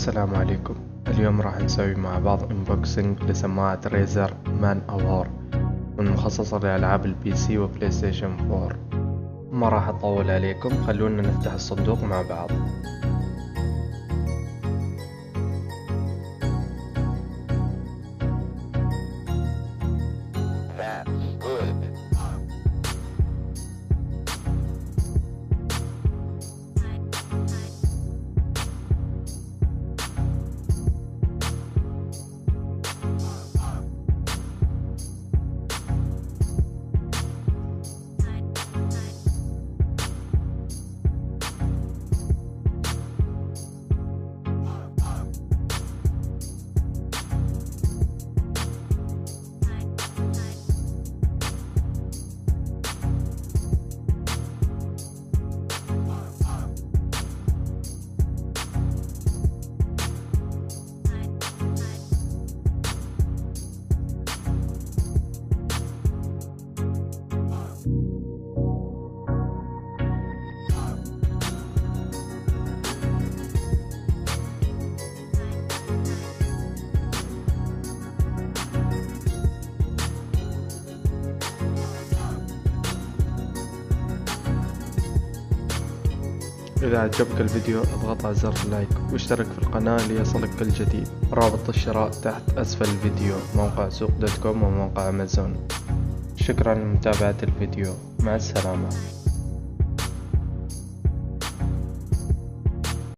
السلام عليكم. اليوم راح نسوي مع بعض انبوكسنج لسماعة ريزر مان اور المخصصة لألعاب البي سي وبلاي ستيشن 4. ما راح اطول عليكم، خلونا نفتح الصندوق مع بعض. إذا عجبك الفيديو اضغط على زر لايك واشترك في القناة ليصلك كل جديد. رابط الشراء تحت اسفل الفيديو، موقع سوق.com وموقع امازون. شكرا لمتابعة الفيديو، مع السلامة.